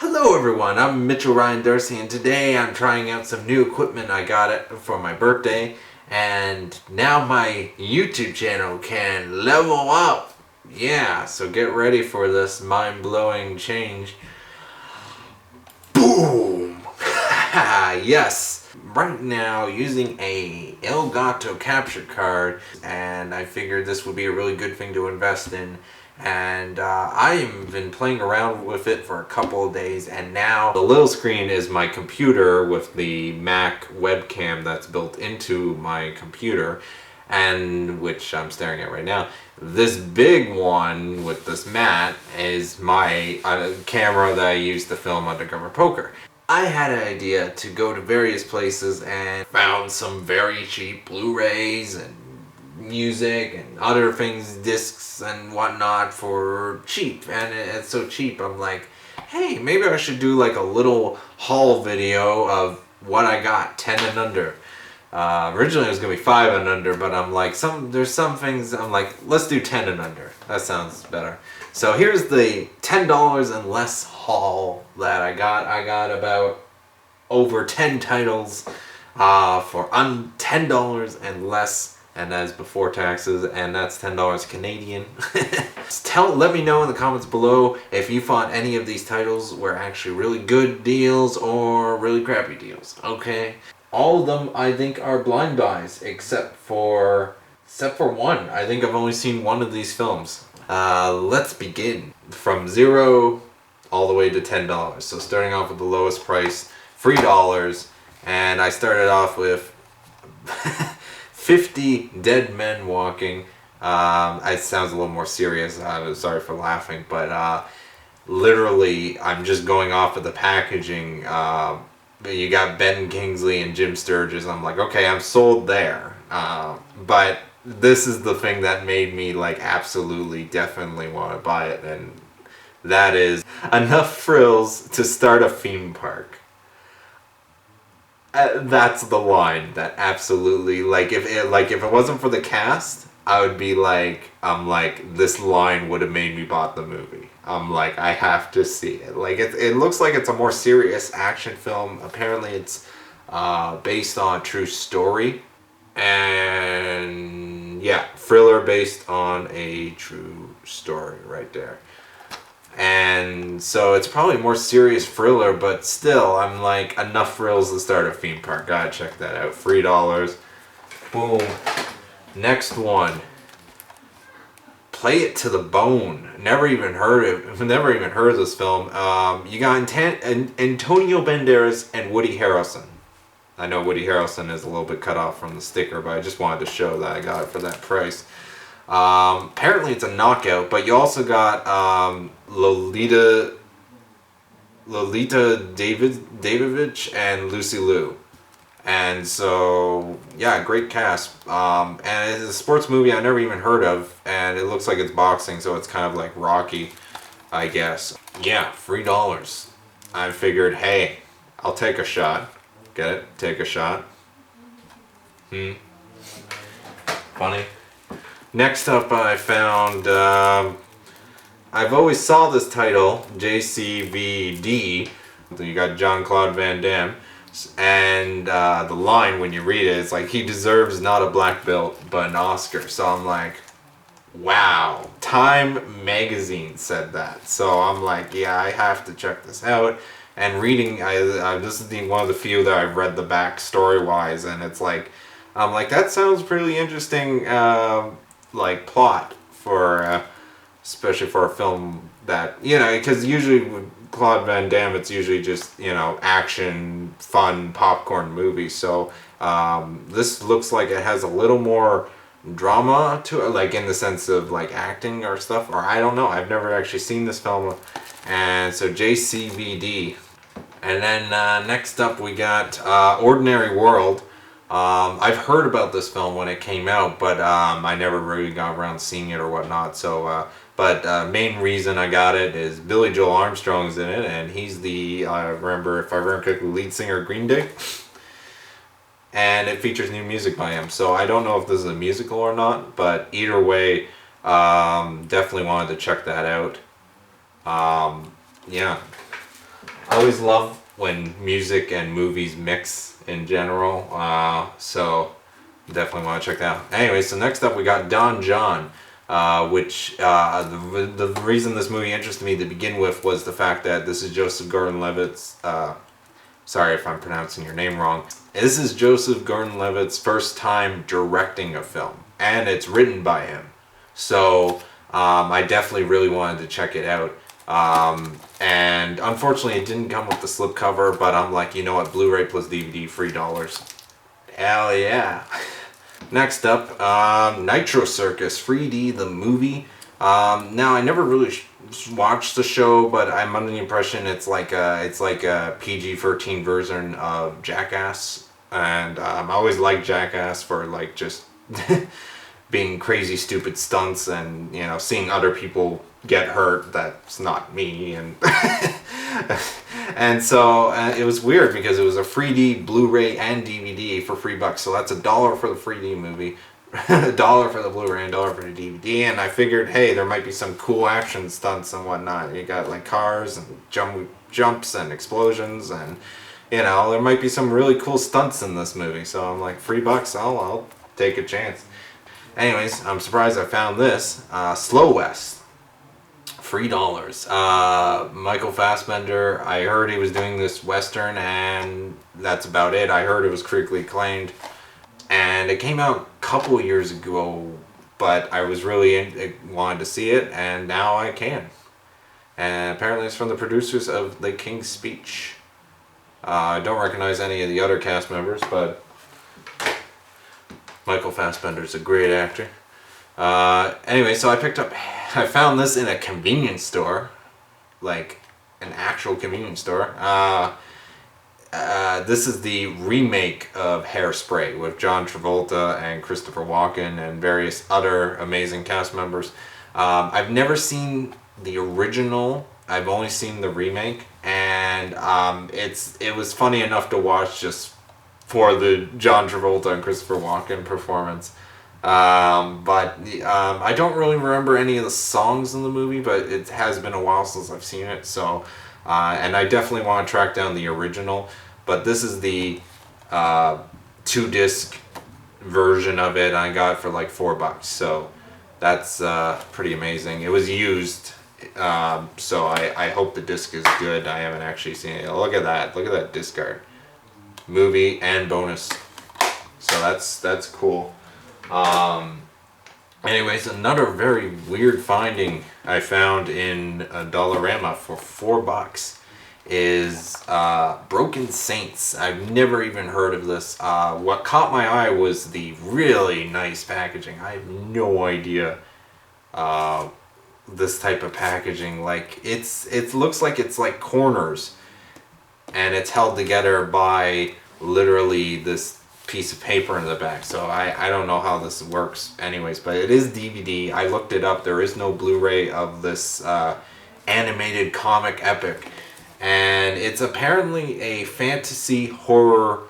Hello everyone, I'm Mitchell Ryan Darcy, and today I'm trying out some new equipment. I got it for my birthday, and now my YouTube channel can level up. Yeah, so get ready for this mind-blowing change. Boom! Yes! Right now, using a Elgato capture card, and I figured this would be a really good thing to invest in. And I've been playing around with it for a couple of days, and now the little screen is my computer with the Mac webcam that's built into my computer, and which I'm staring at right now. This big one with this mat is my camera that I use to film undercover poker. I had an idea to go to various places and found some very cheap Blu-rays and music and other things, discs and whatnot for cheap, and it's so cheap. I'm like, hey, maybe I should do like a little haul video of what I got, 10 and under. Originally it was gonna be 5 and under, but I'm like, there's some things I'm like, let's do 10 and under. That sounds better. So here's the $10 and less haul that I got. I got about over 10 titles for $10 and less, and that's before taxes, and that's $10 Canadian. Let me know in the comments below if you thought any of these titles were actually really good deals or really crappy deals. Okay, all of them I think are blind buys except for one. I think I've only seen one of these films. Let's begin from 0 all the way to $10. So starting off with the lowest price, $3, and I started off with 50 dead men walking. It sounds a little more serious. I'm sorry for laughing, but literally, I'm just going off of the packaging. You got Ben Kingsley and Jim Sturgis. I'm like, okay, I'm sold there. But this is the thing that made me like absolutely, definitely want to buy it, and that is enough frills to start a theme park. That's the line that absolutely, like, if it wasn't for the cast, I would be like, this line would have made me bought the movie. I'm like, I have to see it. Like, it looks like it's a more serious action film. Apparently it's based on a true story, and yeah, thriller based on a true story right there. And so it's probably more serious thriller, but still, I'm like, enough thrills to start a theme park. Gotta check that out. $3. Boom. Next one. Play It to the Bone. Never even heard of this film. You got Antonio Banderas and Woody Harrelson. I know Woody Harrelson is a little bit cut off from the sticker, but I just wanted to show that I got it for that price. Apparently it's a knockout, but you also got Lolita Davidovich and Lucy Liu, and so yeah, great cast. And it's a sports movie I never even heard of, and it looks like it's boxing, so it's kind of like Rocky, I guess. Yeah, $3. I figured, hey, I'll take a shot. Get it? Take a shot. Funny. Next up, I found, I've always saw this title, JCVD. You got Jean-Claude Van Damme, and the line when you read it, it's like, he deserves not a black belt, but an Oscar. So I'm like, wow. Time magazine said that. So I'm like, yeah, I have to check this out. And reading, this is one of the few that I've read the back story-wise, and it's like, I'm like, that sounds pretty interesting, like plot for especially for a film that, you know, because usually with Claude Van Damme it's usually just, you know, action, fun, popcorn movie. So this looks like it has a little more drama to it, like in the sense of like acting or stuff, or I don't know, I've never actually seen this film. And so JCVD. And then next up we got Ordinary World. I've heard about this film when it came out, but I never really got around seeing it or whatnot. So, main reason I got it is Billy Joel Armstrong's in it, and he's the, if I remember correctly, lead singer of Green Day. And it features new music by him. So I don't know if this is a musical or not, but either way, definitely wanted to check that out. Yeah. I always love when music and movies mix in general, so definitely want to check that out. Anyway, so next up we got Don John, which the reason this movie interested me to begin with was the fact that this is Joseph Gordon-Levitt's, sorry if I'm pronouncing your name wrong. This is Joseph Gordon-Levitt's first time directing a film, and it's written by him. So I definitely really wanted to check it out. And unfortunately it didn't come with the slipcover, but I'm like, you know what, Blu-ray plus DVD, $3. Hell yeah. Next up, Nitro Circus 3D the movie. Now I never really watched the show, but I'm under the impression it's like a PG-13 version of Jackass, and I always liked Jackass for like just being crazy stupid stunts and, you know, seeing other people get hurt. That's not me. And and so it was weird because it was a 3D Blu-ray and DVD for $3. So that's $1 for the 3D movie, $1 for the Blu-ray, and $1 for the DVD. And I figured, hey, there might be some cool action stunts and whatnot. You got like cars and jumps and explosions, and you know, there might be some really cool stunts in this movie. So I'm like, $3, I'll take a chance. Anyways, I'm surprised I found this. Slow West. $3. Michael Fassbender, I heard he was doing this Western, and that's about it. I heard it was critically acclaimed. And it came out a couple years ago, but I was really wanted to see it, and now I can. And apparently it's from the producers of The King's Speech. I don't recognize any of the other cast members, but Michael Fassbender's a great actor. Anyway, so I found this in a convenience store, like an actual convenience store. This is the remake of Hairspray with John Travolta and Christopher Walken and various other amazing cast members. I've never seen the original. I've only seen the remake, and it was funny enough to watch just for the John Travolta and Christopher Walken performance. But I don't really remember any of the songs in the movie, but it has been a while since I've seen it, so and I definitely want to track down the original, but this is the 2-disc version of it. I got it for like $4, so that's pretty amazing. It was used, so I hope the disc is good. I haven't actually seen it. Look at that disc art, movie and bonus, so that's cool. Anyways, another very weird finding I found in a Dollarama for $4 is Broken Saints. I've never even heard of this. What caught my eye was the really nice packaging. I have no idea this type of packaging. Like it looks like it's like corners, and it's held together by literally this piece of paper in the back. So I don't know how this works anyways, but it is DVD. I looked it up. There is no Blu-ray of this animated comic epic, and it's apparently a fantasy horror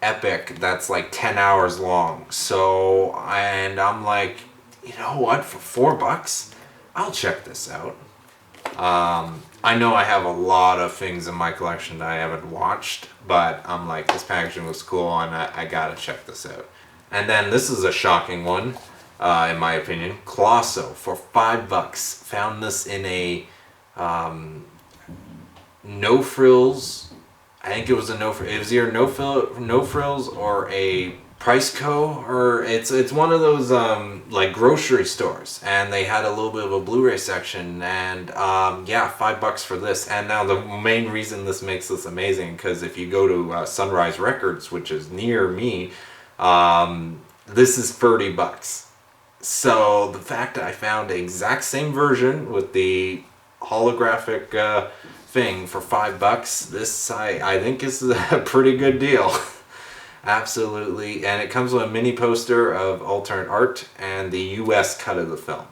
epic that's like 10 hours long. So, and I'm like, you know what, for $4 I'll check this out. I know I have a lot of things in my collection that I haven't watched, but I'm like, this packaging looks cool, and I gotta check this out. And then this is a shocking one, in my opinion. Colosso for $5. Found this in a no frills. I think it was a no frills. It was either no frills or a Priceco, or it's one of those like grocery stores, and they had a little bit of a Blu-ray section, and yeah, $5 for this. And now the main reason this makes this amazing, because if you go to Sunrise Records, which is near me, this is $30. So the fact that I found the exact same version with the holographic thing for $5, this I think is a pretty good deal. Absolutely. And it comes with a mini poster of alternate art and the US cut of the film.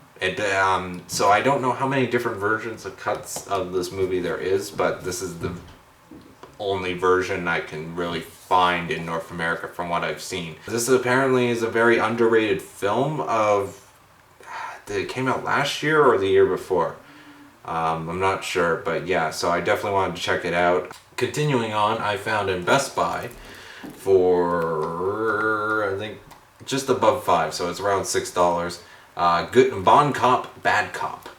So I don't know how many different versions of cuts of this movie there is, but this is the only version I can really find in North America from what I've seen. This apparently is a very underrated film it came out last year or the year before. I'm not sure, but yeah, so I definitely wanted to check it out. Continuing on, I found in Best Buy for, I think, just above $5, so it's around $6. Good Bon Cop, Bad Cop.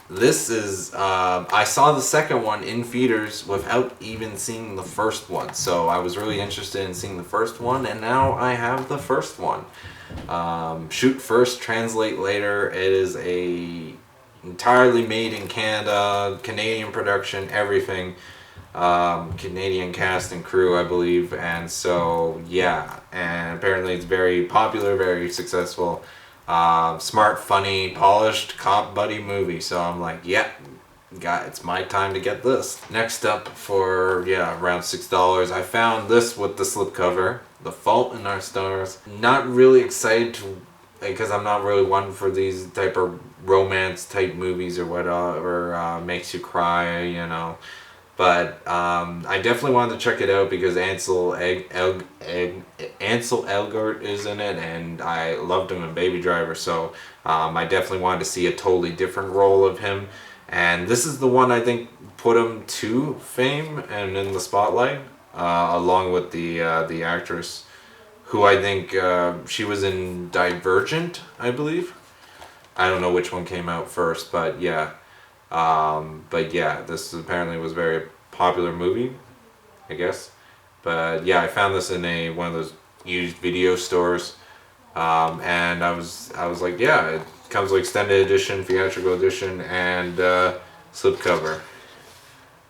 This is, I saw the second one in theaters without even seeing the first one, so I was really interested in seeing the first one, and now I have the first one. Shoot first, translate later. It is a entirely made in Canada, Canadian production, everything. Canadian cast and crew, I believe, and so yeah, and apparently it's very popular, very successful. Smart, funny, polished cop buddy movie. So I'm like, yeah, it's my time to get this. Next up for, yeah, around $6, I found this with the slipcover, The Fault in Our Stars. Not really excited to, because I'm not really one for these type of romance type movies or whatever, makes you cry, you know. But I definitely wanted to check it out because Ansel Elgort is in it, and I loved him in Baby Driver, so I definitely wanted to see a totally different role of him. And this is the one I think put him to fame and in the spotlight, along with the actress, who I think she was in Divergent, I believe. I don't know which one came out first, but yeah. But yeah, this apparently was a very popular movie, I guess. But yeah, I found this in one of those used video stores, and I was like, yeah, it comes with extended edition, theatrical edition, and slipcover,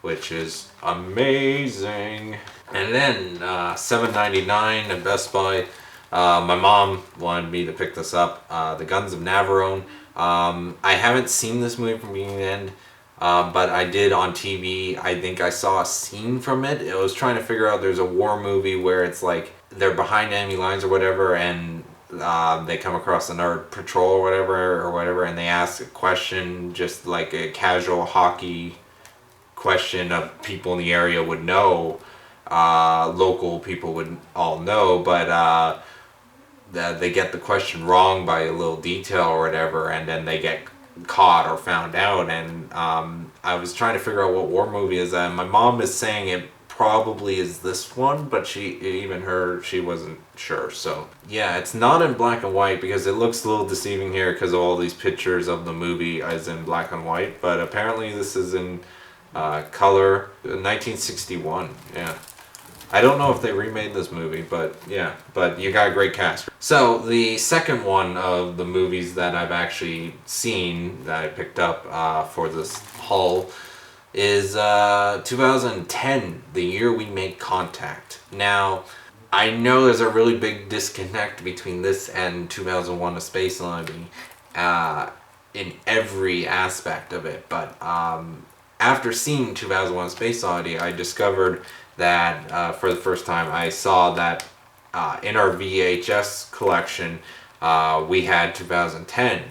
which is amazing. And then $7.99 at Best Buy. My mom wanted me to pick this up. The Guns of Navarone. I haven't seen this movie from beginning to end, but I did on TV. I think I saw a scene from it. I was trying to figure out, there's a war movie where it's like they're behind enemy lines or whatever, and they come across another patrol or whatever, and they ask a question, just like a casual hockey question of people in the area would know. Local people would all know, but that they get the question wrong by a little detail or whatever, and then they get caught or found out. And I was trying to figure out what war movie is that. My mom is saying it probably is this one, but she wasn't sure. So yeah, it's not in black and white because it looks a little deceiving here because of all these pictures of the movie as in black and white, but apparently this is in color. 1961. Yeah, I don't know if they remade this movie, but yeah, but you got a great cast. So the second one of the movies that I've actually seen that I picked up for this haul is 2010, The Year We Made Contact. Now, I know there's a really big disconnect between this and 2001: A Space Odyssey in every aspect of it, but after seeing 2001: A Space Odyssey, I discovered that for the first time I saw that in our VHS collection we had 2010,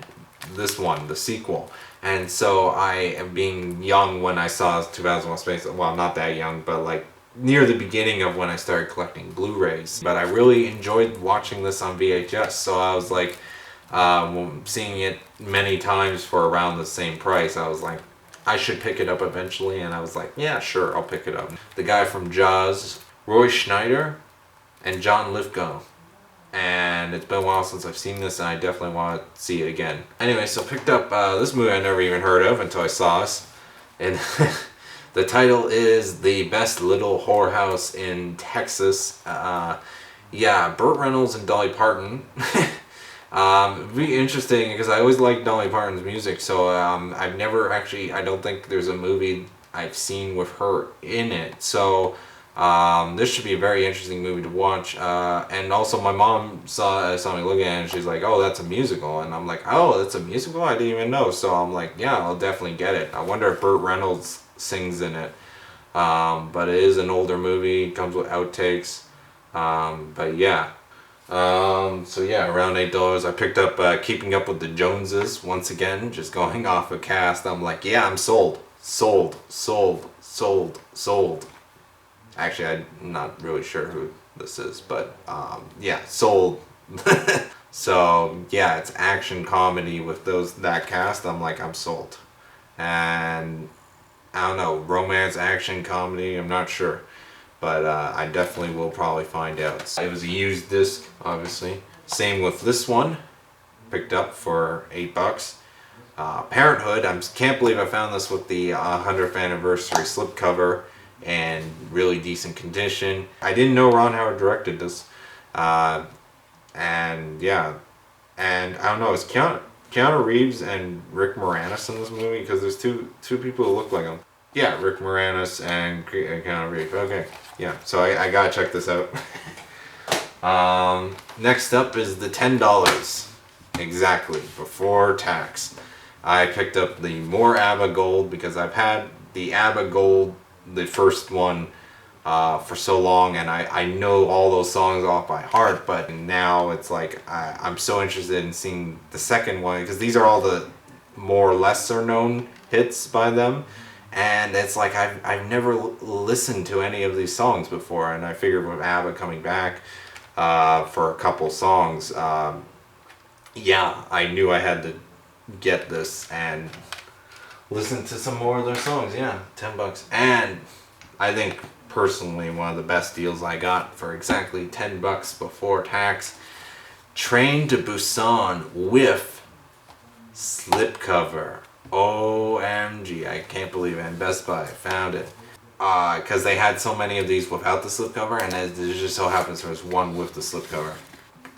this one, the sequel. And so I, being young when I saw 2001: Space, well, not that young, but like near the beginning of when I started collecting Blu-rays. But I really enjoyed watching this on VHS, so I was like, seeing it many times for around the same price, I was like, I should pick it up eventually, and I was like, yeah, sure, I'll pick it up. The guy from Jaws, Roy Schneider, and John Lithgow. And it's been a while since I've seen this, and I definitely want to see it again. Anyway, so picked up this movie I never even heard of until I saw this. And the title is The Best Little Whorehouse in Texas. Yeah, Burt Reynolds and Dolly Parton. It'd be interesting because I always liked Dolly Parton's music, so I've never actually, I don't think there's a movie I've seen with her in it. So this should be a very interesting movie to watch. And also my mom saw me looking at it and she's like, oh, that's a musical. And I'm like, oh, that's a musical? I didn't even know. So I'm like, yeah, I'll definitely get it. I wonder if Burt Reynolds sings in it. But it is an older movie, comes with outtakes. But yeah. So yeah, around $8. I picked up Keeping Up with the Joneses once again, just going off a cast. I'm like, yeah, I'm sold. Sold. Actually, I'm not really sure who this is, but yeah, sold. So yeah, it's action comedy with that cast. I'm like, I'm sold. and I don't know, romance, action, comedy, I'm not sure. But I definitely will probably find out. It was a used disc, obviously. Same with this one, picked up for $8. Parenthood, I can't believe I found this with the 100th anniversary slipcover and really decent condition. I didn't know Ron Howard directed this. And yeah, and I don't know, it's Keanu Reeves and Rick Moranis in this movie, because there's two people who look like him. Yeah, Rick Moranis and Keanu Reeves. Okay, yeah, so I gotta check this out. Next up is the $10, exactly, before tax. I picked up the More ABBA Gold because I've had the ABBA Gold, the first one, for so long, and I know all those songs off by heart, but now it's like I'm so interested in seeing the second one, because these are all the more lesser known hits by them, and it's like I've never listened to any of these songs before, and I figured with ABBA coming back for a couple songs, yeah, I knew I had to get this and listen to some more of their songs. Yeah, $10, and I think personally one of the best deals I got for exactly $10 before tax. Train to Busan with slipcover. OMG, I can't believe it. And Best Buy found it. Because they had so many of these without the slipcover, and it just so happens there was one with the slipcover.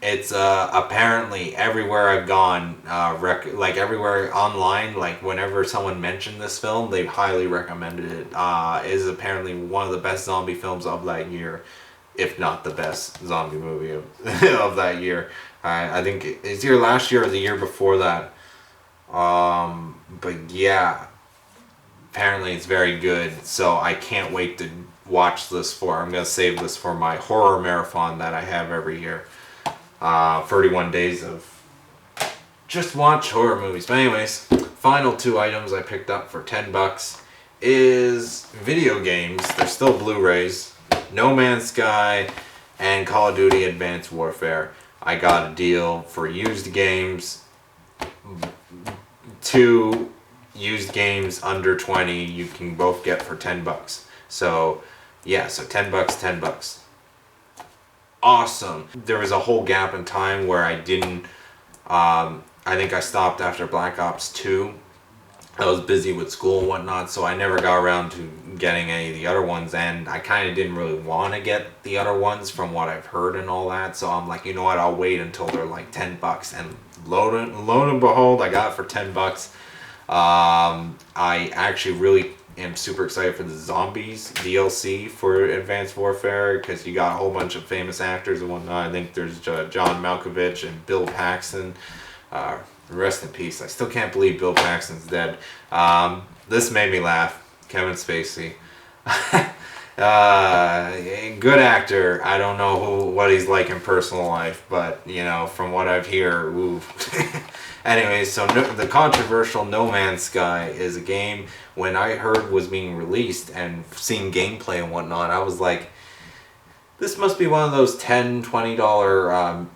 It's apparently everywhere I've gone, like everywhere online, like whenever someone mentioned this film, they highly recommended it. It is apparently one of the best zombie films of that year, if not the best zombie movie of that year. I think it's either last year or the year before that. But yeah, apparently it's very good, so I can't wait to watch this I'm going to save this for my horror marathon that I have every year. 31 days of just watch horror movies. But anyways, final two items I picked up for $10 is video games. They're still Blu-rays. No Man's Sky and Call of Duty Advanced Warfare. I got a deal for used games. 2 used games under 20 you can both get for $10. So yeah, so $10. Awesome. There was a whole gap in time where I didn't, I think I stopped after Black Ops 2. I was busy with school and whatnot, so I never got around to getting any of the other ones, and I kind of didn't really want to get the other ones from what I've heard and all that, so I'm like, you know what, I'll wait until they're like $10, and lo and behold, I got it for $10. I actually really am super excited for the Zombies DLC for Advanced Warfare, because you got a whole bunch of famous actors and whatnot. I think there's John Malkovich and Bill Paxton. Rest in peace. I still can't believe Bill Paxton's dead. This made me laugh. Kevin Spacey. Good actor. I don't know what he's like in personal life, but you know, from what I've heard, ooh. Anyways, so the controversial No Man's Sky is a game, when I heard was being released and seeing gameplay and whatnot, I was like, this must be one of those $10, $20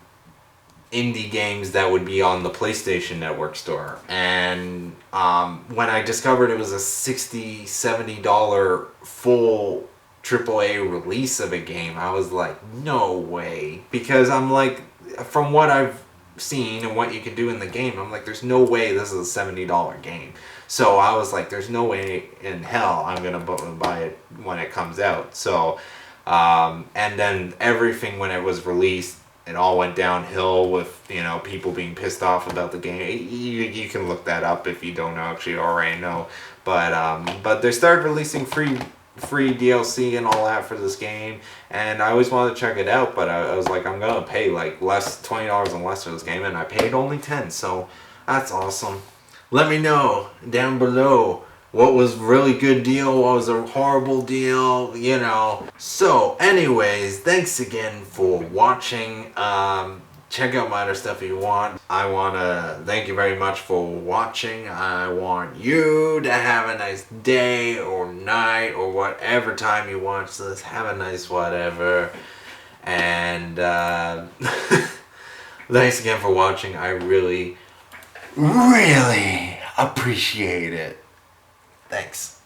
indie games that would be on the PlayStation Network store. And when I discovered it was a $60, $70 full AAA release of a game, I was like, no way. Because I'm like, from what I've seen and what you can do in the game, I'm like, there's no way this is a $70 game. So I was like, there's no way in hell I'm gonna buy it when it comes out. So and then everything when it was released, it all went downhill with, you know, people being pissed off about the game. You can look that up if you don't actually already know. But they started releasing free DLC and all that for this game, and I always wanted to check it out, but I was like, I'm gonna pay like $20 and less for this game, and I paid only $10, so that's awesome. Let me know down below what was really good deal, what was a horrible deal, you know. So anyways, thanks again for watching. Check out my other stuff if you want. I want to thank you very much for watching. I want you to have a nice day or night or whatever time you watch this. Have a nice whatever. And thanks again for watching. I really, really appreciate it. Thanks.